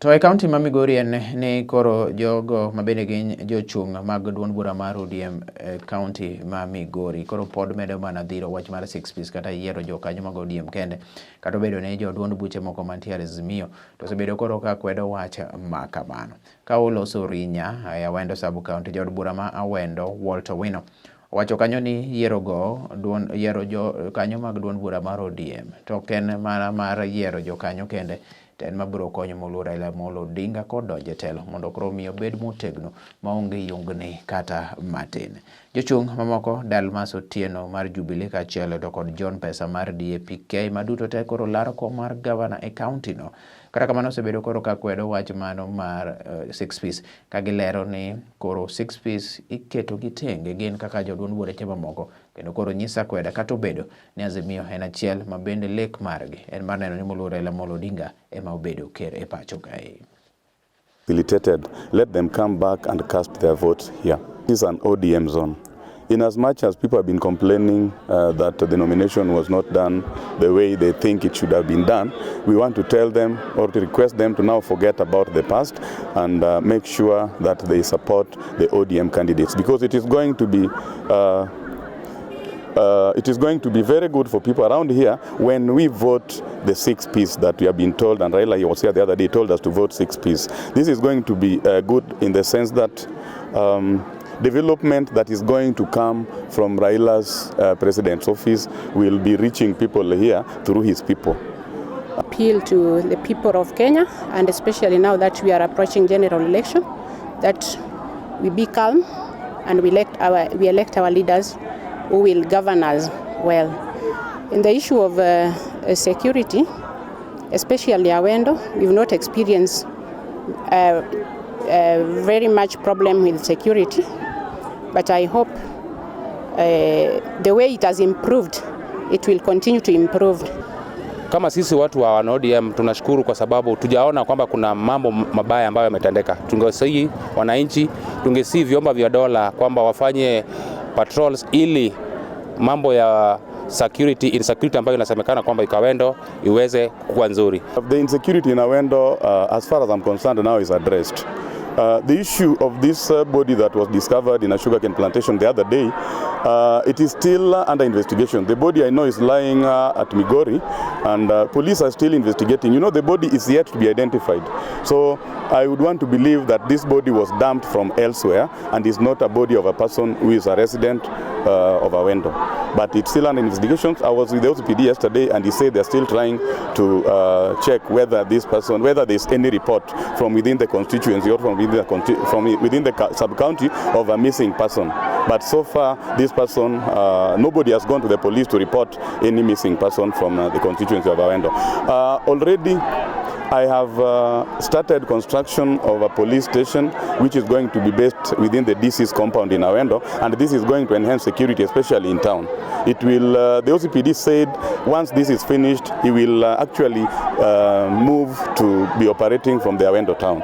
To e kaunti ma Migori ni koro jogo mabende gin jochung' mag duond bura mar ODM kaunti ma Migori koro pod medo mana dhiro wach mar 6 piece kata yiero jokanyo mag ODM kende kata bedo ne jo duond buche moko mantiere Azimio to osebedo koro ka kwedo wach ma kamano. Ka oloso rinya Awendo sub county jod bura ma Awendo Walter Wino wacho kanyo ni yiero jokanyo mag duond bura mar ODM to ken mana mar yiero jokanyo kende ten mabiro konyo moluor Raila Amolo Odinga kod donje telo mondo koro miyo bed motegno maonge yungni kata matin. Jochung' mamoko Dalmas Otieno mar Jubilee kaachiel to kod John Pesa mar DAP-K maduto te koro laro kom mar gavana e kaunti no. Kata kamano osebedo koro ka kwedo wach mano mar 6 piece ka gilero ni koro 6 piece iketo gi tenge gin kaka joduond bureche mamoko kendo koro nyisa kweda kata obedo ni Azimio en achiel mabende lek margi en mar neno ni moluor Raila Amolo Odinga ema obedo ker e pacho kae. Facilitated, let them come back and cast their votes here. This is an ODM zone. In as much as people have been complaining that the nomination was not done the way they think it should have been done, we want to tell them or to request them to now forget about the past and make sure that they support the ODM candidates, because it is going to be very good for people around here when we vote the 6 piece that we have been told, and Raila was here the other day told us to vote 6 piece. This is going to be good in the sense that development that is going to come from Raila's president's office will be reaching people here through his people. Appeal to the people of Kenya, and especially now that we are approaching general election, that we be calm and we elect our leaders who will govern us well. In the issue of security, especially Awendo, we've not experienced very much problem with security, but I hope the way it has improved, it will continue to improve. Kama sisi watu wa ODM tunashukuru kwa sababu tujaona kwamba kuna mambo mabaya ambayo yametendeka. Tungesii wananchi, tungesii vyombo vya dola kwamba wafanye patrols ili mambo ya insecurity ambayo inasemekana kwamba Awendo iweze kuwa nzuri. The insecurity in Awendo, as far as I'm concerned now, is addressed. The issue of this body that was discovered in a sugarcane plantation the other day, it is still under investigation. The body I know is lying at Migori, and police are still investigating. You know, the body is yet to be identified. So I would want to believe that this body was dumped from elsewhere and is not a body of a person who is a resident of Awendo. But it's still under investigation. I was with the OCPD yesterday, and he said they're still trying to check whether whether there's any report from within the constituency or from within the sub-county of a missing person. But so far, this person, nobody has gone to the police to report any missing person from the constituency of Awendo. Already, I have started construction of a police station which is going to be based within the DC's compound in Awendo, and this is going to enhance security, especially in town. It will, the OCPD said once this is finished, he will actually move to be operating from the Awendo town.